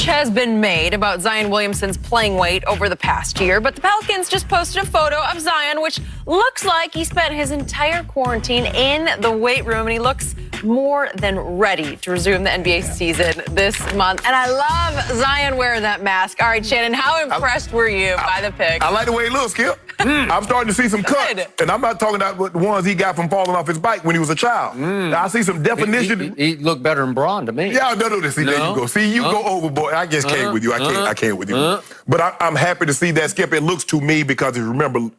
Much has been made about Zion Williamson's playing weight over the past year, but the Pelicans just posted a photo of Zion, which looks like he spent his entire quarantine in the weight room, and he looks more than ready to resume the NBA season this month. And I love Zion wearing that mask. All right, Shannon, how impressed were you by the pic? I like the way he looks, Skip. I'm starting to see some cuts. And I'm not talking about the ones he got from falling off his bike when he was a child. I see some definition. He looked better than Braun to me. Yeah, no. See, there you go. See, you go overboard. I just can't with you. I can't with you. But I'm happy to see that, Skip. It looks to me, because you remember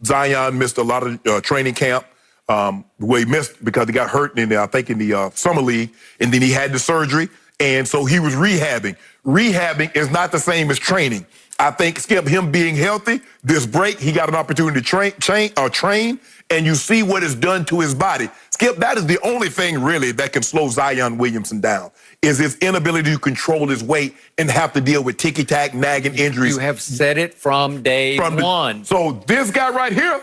Zion missed a lot of training camp. Where he missed because he got hurt in I think in the summer league, and then he had the surgery, and so he was rehabbing. Rehabbing is not the same as training. I think, Skip, him being healthy, this break, he got an opportunity to train, and you see what it's done to his body. Skip, that is the only thing really that can slow Zion Williamson down, is his inability to control his weight and have to deal with ticky-tack, nagging injuries. You have said it from day one. So this guy right here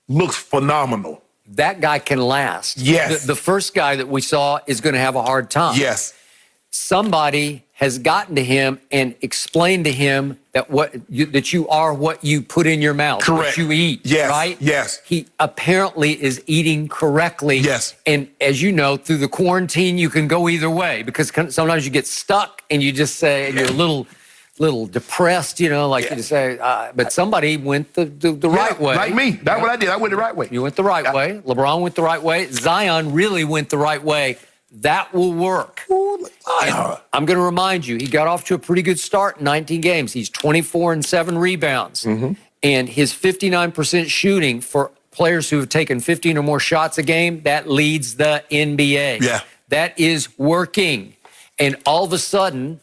looks phenomenal. That guy can last. Yes. The first guy that we saw is going to have a hard time. Yes. Somebody has gotten to him and explained to him that that you are what you put in your mouth. Correct. What you eat. Yes. Right? Yes. He apparently is eating correctly. Yes. And as you know, through the quarantine, you can go either way, because sometimes you get stuck and you just say, and you're a little depressed, you know, like you say, but somebody went the right way. Like me. That's what I did. I went the right way. You went the right way. LeBron went the right way. Zion really went the right way. That will work. I'm going to remind you, he got off to a pretty good start in 19 games. He's 24 and 7 rebounds. And his 59% shooting for players who have taken 15 or more shots a game, that leads the NBA. Yeah. That is working. And all of a sudden,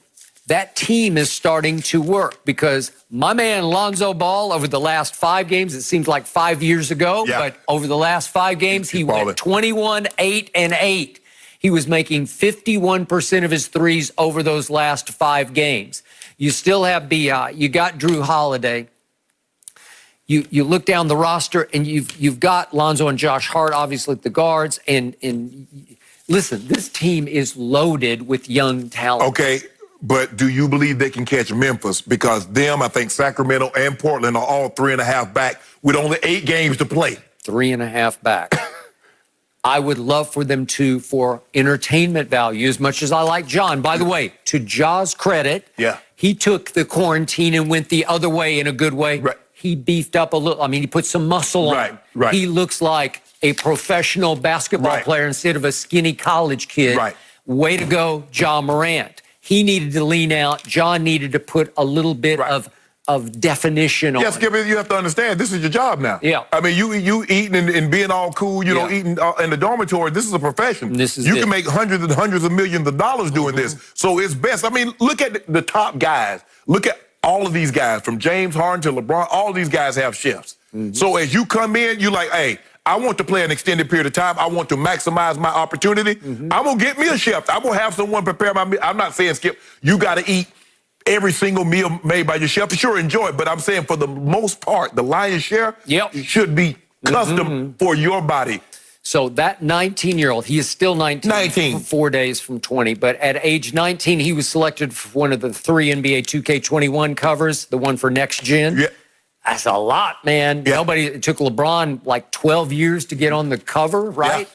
that team is starting to work, because my man Lonzo Ball, over the last 5 games, it seems like 5 years ago, but over the last 5 games, he went 21, 8, and 8. He was making 51% of his threes over those last 5 games. You still have BI. You got Drew Holiday. You look down the roster, and you've got Lonzo and Josh Hart, obviously, at the guards. And listen, this team is loaded with young talent. Okay. But do you believe they can catch Memphis? Because I think Sacramento and Portland are all 3.5 back with only 8 games to play. 3.5 back. I would love for them to, for entertainment value, as much as I like John. By the way, to Ja's credit, he took the quarantine and went the other way in a good way. Right. He beefed up a little. I mean, he put some muscle on. Right. He looks like a professional basketball player instead of a skinny college kid. Right. Way to go, Ja Morant. He needed to lean out. John needed to put a little bit of definition on. Yes, Skip, you have to understand, this is your job now. Yeah. I mean, you eating and being all cool, you know, eating in the dormitory, this is a profession. You can make hundreds and hundreds of millions of dollars doing this. So it's best. I mean, look at the top guys. Look at all of these guys, from James Harden to LeBron. All these guys have chefs. So as you come in, you're like, hey, I want to play an extended period of time. I want to maximize my opportunity. I'm going to get me a chef. I'm going to have someone prepare my meal. I'm not saying, Skip, you got to eat every single meal made by your chef. Sure, enjoy it, but I'm saying for the most part, the lion's share should be custom for your body. So that 19-year-old, he is still 19. 4 days from 20, but at age 19, he was selected for one of the 3 NBA 2K21 covers, the one for Next Gen. Yeah. That's a lot, man. It took LeBron like 12 years to get on the cover, right?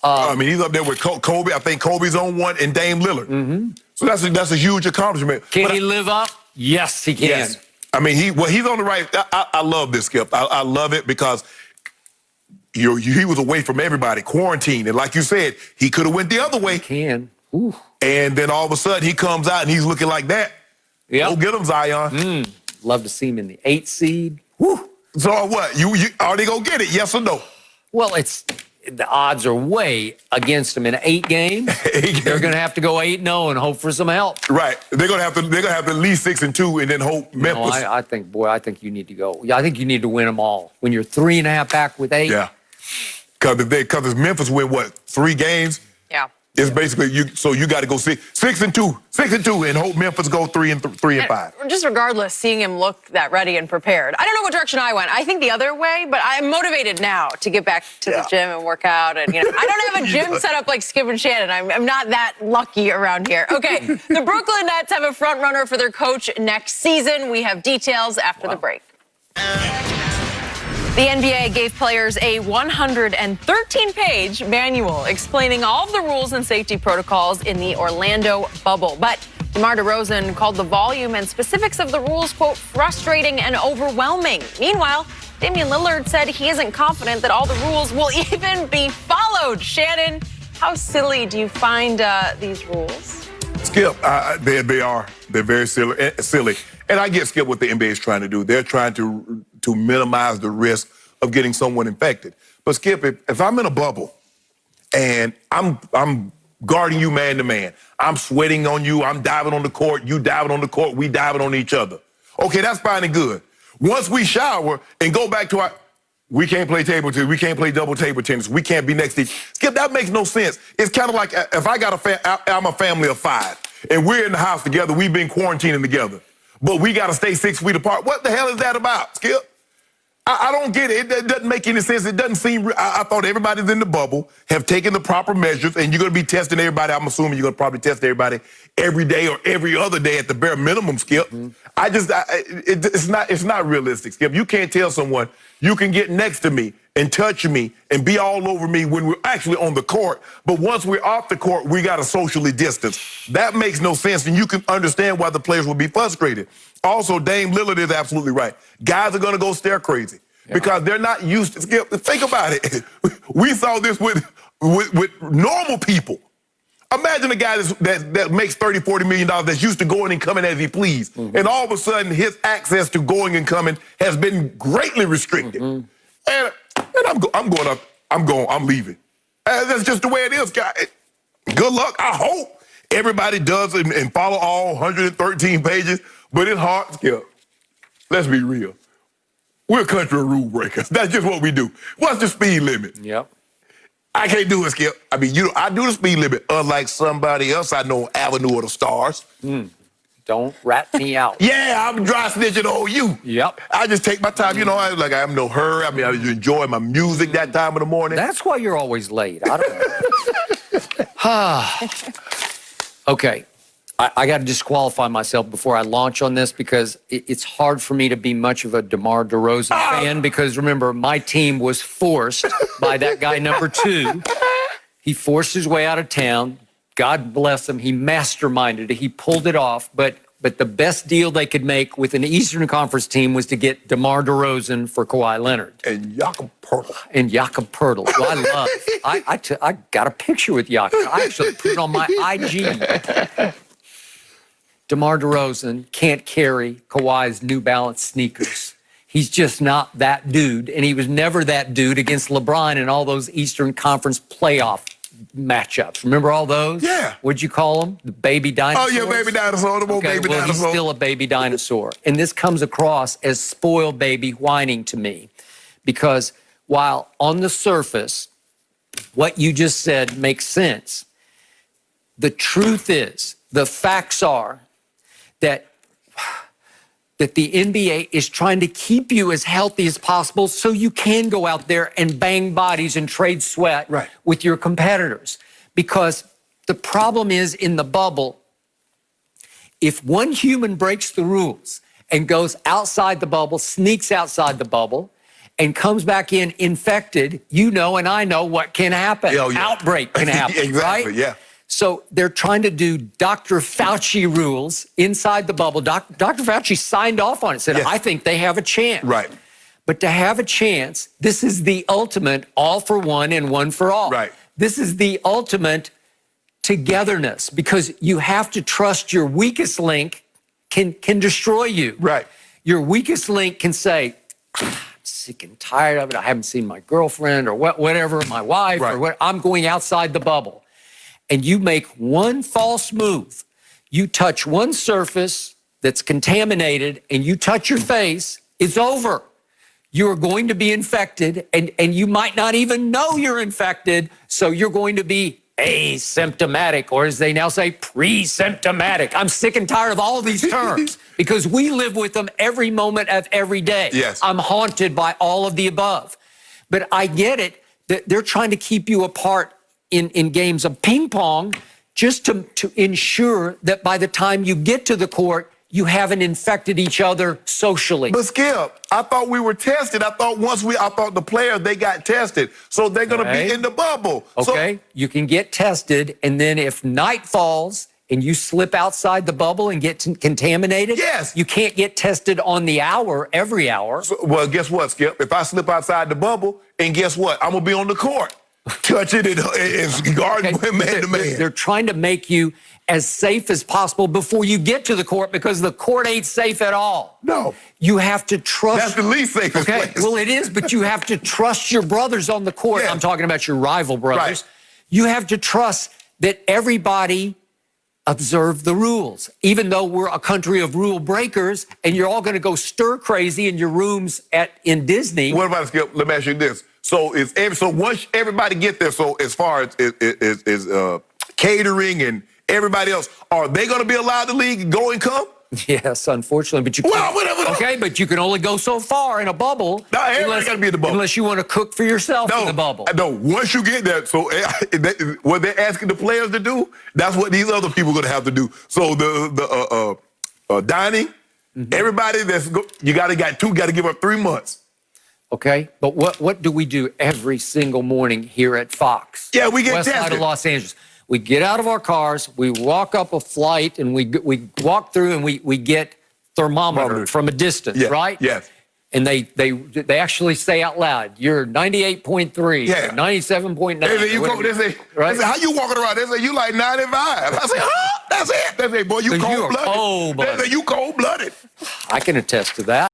I mean, he's up there with Kobe. I think Kobe's on one, and Dame Lillard. So that's a huge accomplishment. Can he live up? Yes, he can. Yes. I mean, he's on the right. I love this, Skip. I love it, because he was away from everybody, quarantined, and like you said, he could have went the other way. He can. Ooh. And then all of a sudden, he comes out and he's looking like that. Go get him, Zion. Love to see him in the 8th seed. Woo. So what? You are they gonna get it? Yes or no? Well, the odds are way against him in 8 games. They're going to have to go 8-0 and hope for some help. Right. They're going to have to at least 6-2 and then hope Memphis. No, I think you need to go. I think you need to win them all. When you're 3.5 back with 8. Yeah. Because if Memphis win, what, 3 games? Yeah. It's basically so you got to go 6-2, and hope Memphis go 3-5. Just regardless, seeing him look that ready and prepared. I don't know what direction I went. I think the other way, but I'm motivated now to get back to the gym and work out. And I don't have a gym set up like Skip and Shannon. I'm not that lucky around here. Okay, the Brooklyn Nets have a front runner for their coach next season. We have details after the break. The NBA gave players a 113-page manual explaining all of the rules and safety protocols in the Orlando bubble. But DeMar DeRozan called the volume and specifics of the rules, quote, frustrating and overwhelming. Meanwhile, Damian Lillard said he isn't confident that all the rules will even be followed. Shannon, how silly do you find these rules? Skip, they are. They're very silly. And I get, Skip, what the NBA is trying to do. They're trying to minimize the risk of getting someone infected. But, Skip, if I'm in a bubble and I'm guarding you man to man, I'm sweating on you, I'm diving on the court, you diving on the court, we diving on each other. Okay, that's fine and good. Once we shower and go back to we can't play table tennis, we can't play double table tennis, we can't be next to each other. Skip, that makes no sense. It's kind of like if I'm a family of 5 and we're in the house together, we've been quarantining together, but we got to stay 6 feet apart. What the hell is that about, Skip? I don't get it. It doesn't make any sense. It doesn't seem. I thought everybody's in the bubble, have taken the proper measures, and you're going to be testing everybody. I'm assuming you're going to probably test everybody every day or every other day at the bare minimum, Skip. It's not realistic, Skip. You can't tell someone you can get next to me and touch me and be all over me when we're actually on the court, but once we're off the court, we got to socially distance. That makes no sense, and you can understand why the players will be frustrated. Also, Dame Lillard is absolutely right. Guys are going to go stare crazy because they're not used to, Skip, think about it. We saw this with normal people. Imagine a guy that makes $30, $40 million that's used to going and coming as he please. And all of a sudden, his access to going and coming has been greatly restricted. And I'm leaving. That's just the way it is, guys. Good luck. I hope everybody does and follow all 113 pages, but it's hard, Skip. Let's be real. We're a country of rule breakers. That's just what we do. What's the speed limit? Yep. I can't do it, Skip. I mean, I do the speed limit, unlike somebody else I know, Avenue of the Stars. Don't rat me out. Yeah, I'm dry snitching on you. Yep. I just take my time. I have no hurry. I mean, I just enjoy my music that time of the morning. That's why you're always late. I don't know. Okay. I got to disqualify myself before I launch on this because it's hard for me to be much of a DeMar DeRozan fan because, remember, my team was forced by that guy number 2. He forced his way out of town. God bless him. He masterminded it. He pulled it off. But the best deal they could make with an Eastern Conference team was to get DeMar DeRozan for Kawhi Leonard. And Jakob Poeltl. Who I love. I got a picture with Jakob. I actually put it on my IG. DeMar DeRozan can't carry Kawhi's New Balance sneakers. He's just not that dude, and he was never that dude against LeBron in all those Eastern Conference playoff matchups. Remember all those? Yeah. What'd you call them? The baby dinosaurs? Oh, yeah, baby dinosaur. He's still a baby dinosaur. And this comes across as spoiled baby whining to me because while on the surface, what you just said makes sense, the truth is, the facts are, that the NBA is trying to keep you as healthy as possible so you can go out there and bang bodies and trade sweat with your competitors. Because the problem is in the bubble, if one human breaks the rules and goes outside the bubble, sneaks outside the bubble, and comes back in infected, and I know what can happen. Outbreak can happen, exactly, right? Yeah. So they're trying to do Dr. Fauci rules inside the bubble. Dr. Fauci signed off on it, said, I think they have a chance. Right. But to have a chance, this is the ultimate all for one and one for all. Right. This is the ultimate togetherness because you have to trust your weakest link can destroy you. Right. Your weakest link can say, I'm sick and tired of it. I haven't seen my girlfriend or whatever, my wife or what. I'm going outside the bubble. And you make one false move, you touch one surface that's contaminated and you touch your face, it's over. You're going to be infected and you might not even know you're infected, so you're going to be asymptomatic, or as they now say, pre-symptomatic. I'm sick and tired of all of these terms because we live with them every moment of every day. Yes. I'm haunted by all of the above. But I get it that they're trying to keep you apart in games of ping pong just to ensure that by the time you get to the court, you haven't infected each other socially. But Skip, I thought we were tested. I thought the players, they got tested. So they're going to be in the bubble. Okay, you can get tested, and then if night falls and you slip outside the bubble and get contaminated, yes, you can't get tested on the hour, every hour. Well, guess what, Skip? If I slip outside the bubble, and guess what? I'm going to be on the court. Touching it and guarding man to man. They're trying to make you as safe as possible before you get to the court because the court ain't safe at all. No. You have to trust. That's the least safest place. Well, it is, but you have to trust your brothers on the court. Yeah. I'm talking about your rival brothers. Right. You have to trust that everybody observe the rules, even though we're a country of rule breakers and you're all going to go stir crazy in your rooms in Disney. What about, Skip? Let me ask you this. So once everybody get there, so as far as catering and everybody else, are they going to be allowed to leave, go and come? Yes, unfortunately, but you can't. Well, whatever. Okay, but you can only go so far in a bubble. No, everybody's got to be in the bubble. Unless you want to cook for yourself in the bubble. No, once you get there, so what they're asking the players to do, that's what these other people are going to have to do. So the dining, everybody you got to give up 3 months. Okay, but what do we do every single morning here at Fox? Yeah, we get West tested. side of Los Angeles. We get out of our cars, we walk up a flight, and we walk through, and we get thermometer from a distance, right? Yes. And they actually say out loud, you're 98.3, 97.9. They say, how you walking around? They say, you like 95. I say, huh? That's it. They say, boy, you cold-blooded. They say, you cold-blooded. I can attest to that.